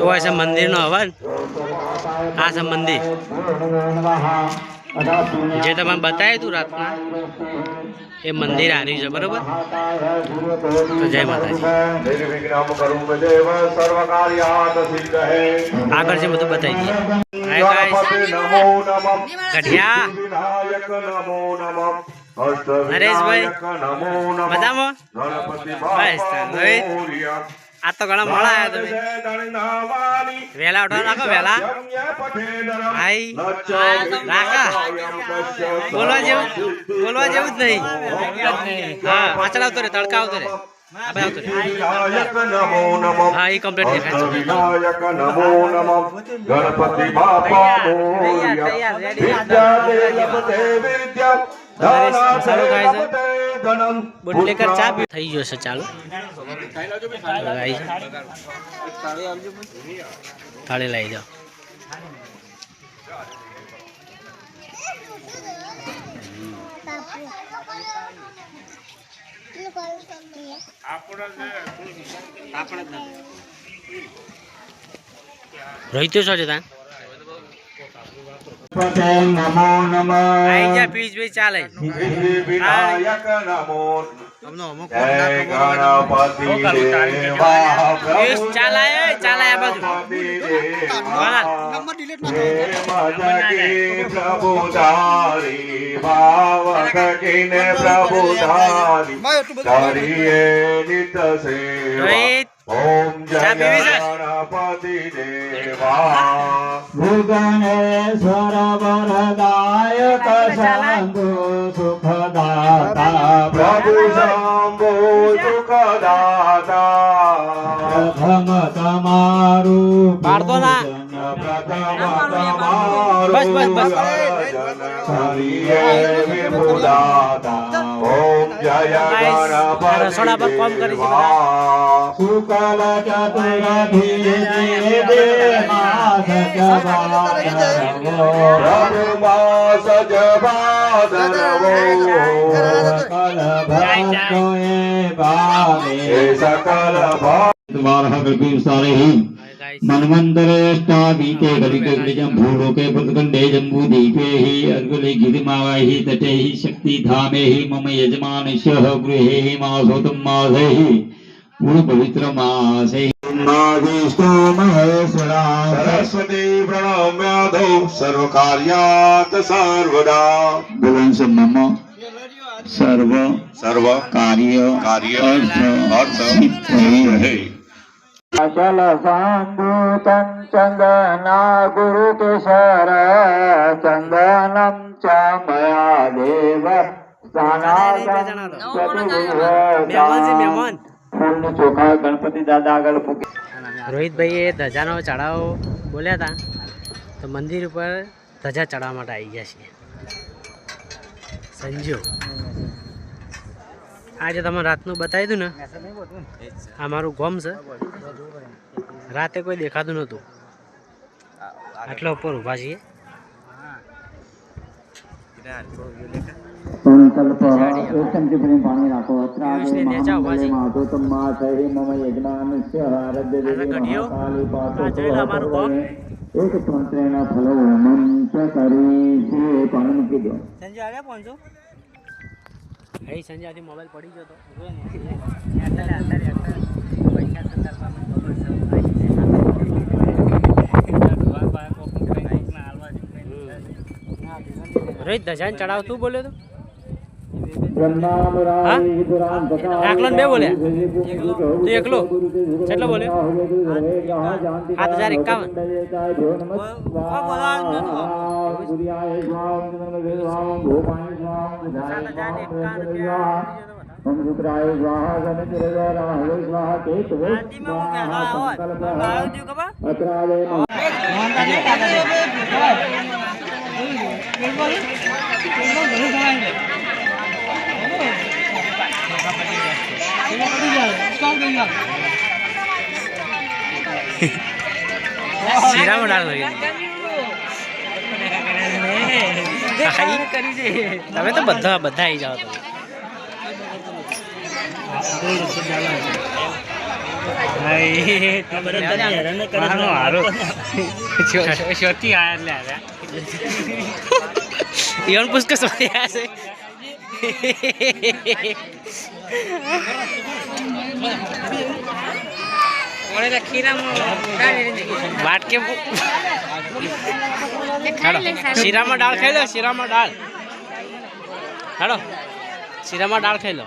હોય છે મંદિરનો હવન. આ છે મંદિર જે તમે બતાવ્યું હતું રાતના, એ મંદિર હાર્યું છે બરોબર. તો જય માતાજી. આગળ છે બધું બતાવી દઈએ. ગઢિયા નરેશભાઈ મજામાં? બસ આ તો ઘણા મોડા આવ્યા તમે. વહેલા ઉઠવા નાખો વહેલા. હાઈ રાખા બોલવા જેવું જ નહીં. હા પાછળ આવતો રે, તડકા આવતો રે. હા એ કમ્પ્લીટ દેખાય છે. ગણપતિ બાપા બુટલેકર ચા થઈ ગયો છે ચાલુ. થાળી લઈ જાઓ. રોહિત શું છે તા? નમો નમઃ. આઈ જા પીજભાઈ ચાલે. ઓમ જય ગણપતિ દેવા ભુવનેશ્વર વરદાયક શંભુ સુખદાતા પ્રભુ શંભુ સુખદાતા પ્રથમ તમારું પાડતો ના પ્રથમ તમારું બસ વિભુદાતા ઓમ જય ગણપતિ રસોડા પર કામ કરી છે શુક્લ ચતુર્થી માસ જભાદરવો मनमंदरेष्टावीते कलिकग्निजं भूलोके पृथ्कण्डे जम्बूदीपे हि अर्गले गिरिमावहि तटे हि शक्तिधामे हि मम यजमानस्य गृहे हि मासोतं मासे हि गुणपवित्र मासे नादिष्टो महेश्वरा सरस्वती प्रणम्यादौ सर्वकार्यात् सर्वदा भुवंस मम सर्व कार्य अर्थ सिद्धे अचल संभूतं चंदना गुरु केशर चंदनम च मया देव ચોખા ગણપતિ દાદા આગળ મૂકી. રોહિતભાઈએ ધજાનો ચડાવો બોલ્યા હતા તો મંદિર ઉપર ધજા ચડાવવા માટે આવી ગયા છીએ. સંજો આજે તમે રાતનું બતાવી દઉં ને, આ મારું ગોમ છે. રાતે કોઈ દેખાતું નહોતું, આટલા ઉપર ઊભા છીએ. પાણી રાખો એક તંત્રના ફલો મંચ કરી છે પાણી મૂકી દો. સંજય આવ્યા 500 અહીં સંજયથી મોબાઈલ પડી ગયો તો રોહિત ધજાન ચડાવ તું બોલ્યો તો એકલો બે બોલ્યા તું એકલો કેટલો બોલ્યો 7051 सीरा में डाल તમે તો બધા આવી જાઓ. શોથી આયા એટલે ઈવન પુષ્ક શોધી આવ્યા છે વાટકે શીરામાં દાળ ખાઈ લો શીરામાં દાળ હેડો શીરામાં દાળ ખાઈ લો